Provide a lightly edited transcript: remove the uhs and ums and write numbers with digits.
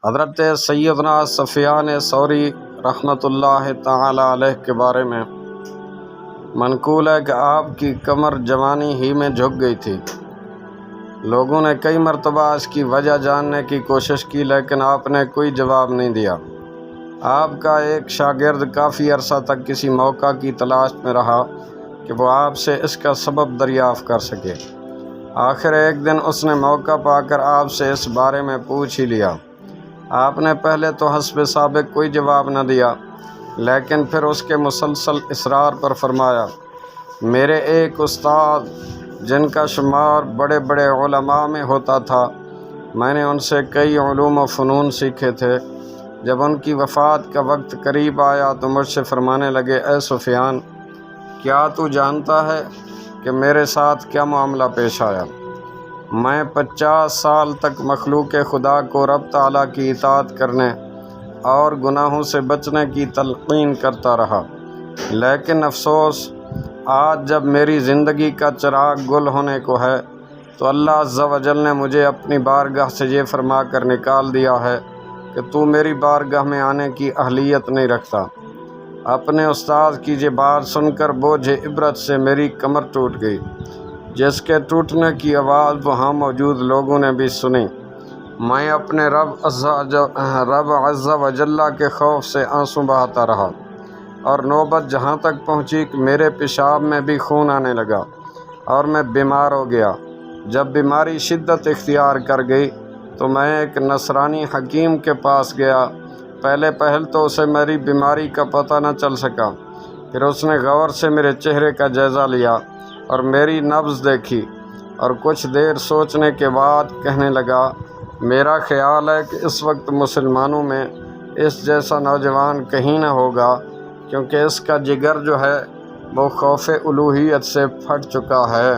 حضرت سیدنا سفیان ثوری رحمۃ اللہ تعالی علیہ کے بارے میں منقول ہے کہ آپ کی کمر جوانی ہی میں جھک گئی تھی۔ لوگوں نے کئی مرتبہ اس کی وجہ جاننے کی کوشش کی، لیکن آپ نے کوئی جواب نہیں دیا۔ آپ کا ایک شاگرد کافی عرصہ تک کسی موقع کی تلاش میں رہا کہ وہ آپ سے اس کا سبب دریافت کر سکے۔ آخر ایک دن اس نے موقع پا کر آپ سے اس بارے میں پوچھ ہی لیا۔ آپ نے پہلے تو حسب سابق کوئی جواب نہ دیا، لیکن پھر اس کے مسلسل اصرار پر فرمایا، میرے ایک استاد جن کا شمار بڑے بڑے علماء میں ہوتا تھا، میں نے ان سے کئی علوم و فنون سیکھے تھے۔ جب ان کی وفات کا وقت قریب آیا تو مجھ سے فرمانے لگے، اے سفیان، کیا تو جانتا ہے کہ میرے ساتھ کیا معاملہ پیش آیا؟ میں 50 سال تک مخلوق خدا کو رب تعالیٰ کی اطاعت کرنے اور گناہوں سے بچنے کی تلقین کرتا رہا، لیکن افسوس آج جب میری زندگی کا چراغ گل ہونے کو ہے تو اللہ عز و جل نے مجھے اپنی بارگاہ سے یہ فرما کر نکال دیا ہے کہ تو میری بارگاہ میں آنے کی اہلیت نہیں رکھتا۔ اپنے استاد کی یہ بات سن کر بوجھ عبرت سے میری کمر ٹوٹ گئی، جس کے ٹوٹنے کی آواز وہاں موجود لوگوں نے بھی سنی۔ میں اپنے رب عز و جل کے خوف سے آنسو بہاتا رہا، اور نوبت جہاں تک پہنچی کہ میرے پیشاب میں بھی خون آنے لگا اور میں بیمار ہو گیا۔ جب بیماری شدت اختیار کر گئی تو میں ایک نصرانی حکیم کے پاس گیا۔ پہل تو اسے میری بیماری کا پتہ نہ چل سکا، پھر اس نے غور سے میرے چہرے کا جائزہ لیا اور میری نبض دیکھی، اور کچھ دیر سوچنے کے بعد کہنے لگا، میرا خیال ہے کہ اس وقت مسلمانوں میں اس جیسا نوجوان کہیں نہ ہوگا، کیونکہ اس کا جگر جو ہے وہ خوف الوہیت سے پھٹ چکا ہے۔